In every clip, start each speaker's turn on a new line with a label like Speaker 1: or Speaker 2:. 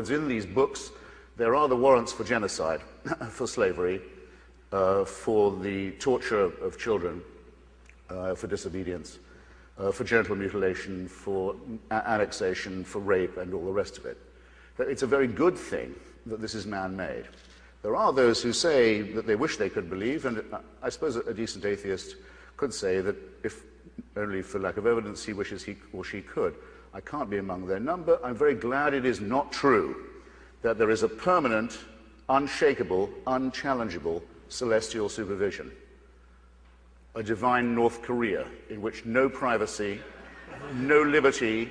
Speaker 1: In these books, there are the warrants for genocide, for slavery, for the torture of children, for disobedience, for genital mutilation, for annexation, for rape, and all the rest of it. It's a very good thing that this is man-made. There are those who say that they wish they could believe, and I suppose a decent atheist could say that if only for lack of evidence he wishes he or she could. I can't be among their number. I'm very glad it is not true that there is a permanent, unshakable, unchallengeable celestial supervision. A divine North Korea in which no privacy, no liberty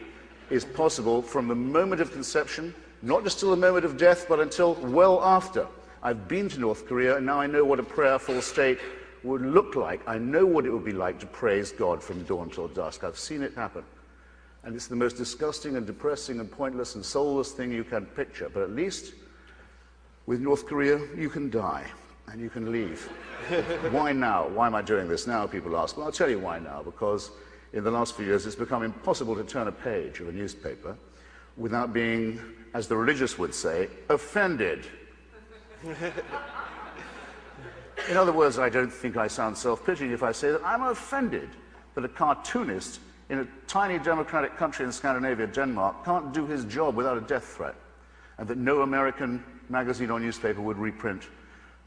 Speaker 1: is possible from the moment of conception, not just till the moment of death, but until well after. I've been to North Korea, and now I know what a prayerful state would look like. I know what it would be like to praise God from dawn till dusk. I've seen it happen. And it's the most disgusting and depressing and pointless and soulless thing you can picture. But at least with North Korea, you can die and you can leave. Why now? Why am I doing this now, people ask. Well, I'll tell you why now. Because in the last few years, it's become impossible to turn a page of a newspaper without being, as the religious would say, offended. In other words, I don't think I sound self-pitying if I say that I'm offended that a cartoonist in a tiny democratic country in Scandinavia, Denmark, can't do his job without a death threat, and that no American magazine or newspaper would reprint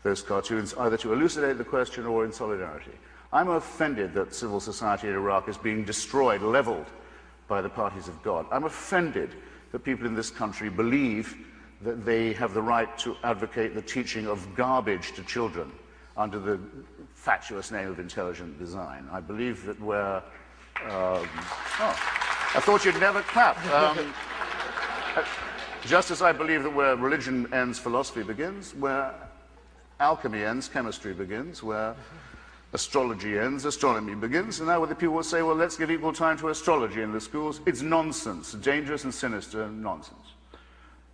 Speaker 1: those cartoons, either to elucidate the question or in solidarity. I'm offended that civil society in Iraq is being destroyed, leveled by the parties of God. I'm offended that people in this country believe that they have the right to advocate the teaching of garbage to children under the fatuous name of intelligent design. I believe that we're I thought you'd never clap. Just as I believe that where religion ends, philosophy begins, where alchemy ends, chemistry begins, where astrology ends, astronomy begins, and now the people will say, well, let's give equal time to astrology in the schools. It's nonsense, dangerous and sinister nonsense.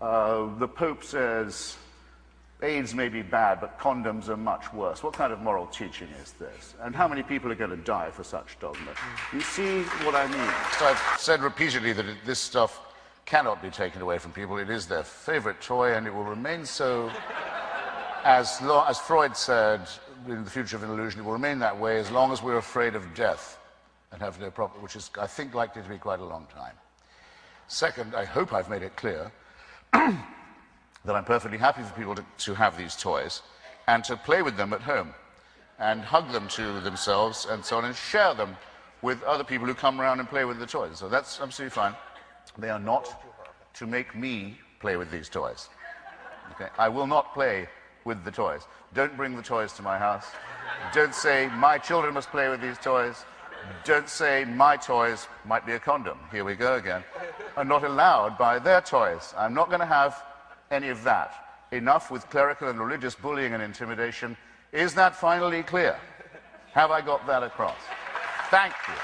Speaker 1: The Pope says, AIDS may be bad, but condoms are much worse. What kind of moral teaching is this? And how many people are going to die for such dogma? You see what I mean? So I've said repeatedly that this stuff cannot be taken away from people. It is their favorite toy, and it will remain so as Freud said in The Future of an Illusion, it will remain that way as long as we're afraid of death and have no problem, which is, I think, likely to be quite a long time. Second, I hope I've made it clear that I'm perfectly happy for people to have these toys and to play with them at home and hug them to themselves and so on and share them with other people who come around and play with the toys. So that's absolutely fine. They are not to make me play with these toys. Okay? I will not play with the toys. Don't bring the toys to my house. Don't say my children must play with these toys. Don't say my toys might be a condom. Here we go again. Are not allowed by their toys. I'm not going to have any of that. Enough with clerical and religious bullying and intimidation. Is that finally clear? Have I got that across? Thank you.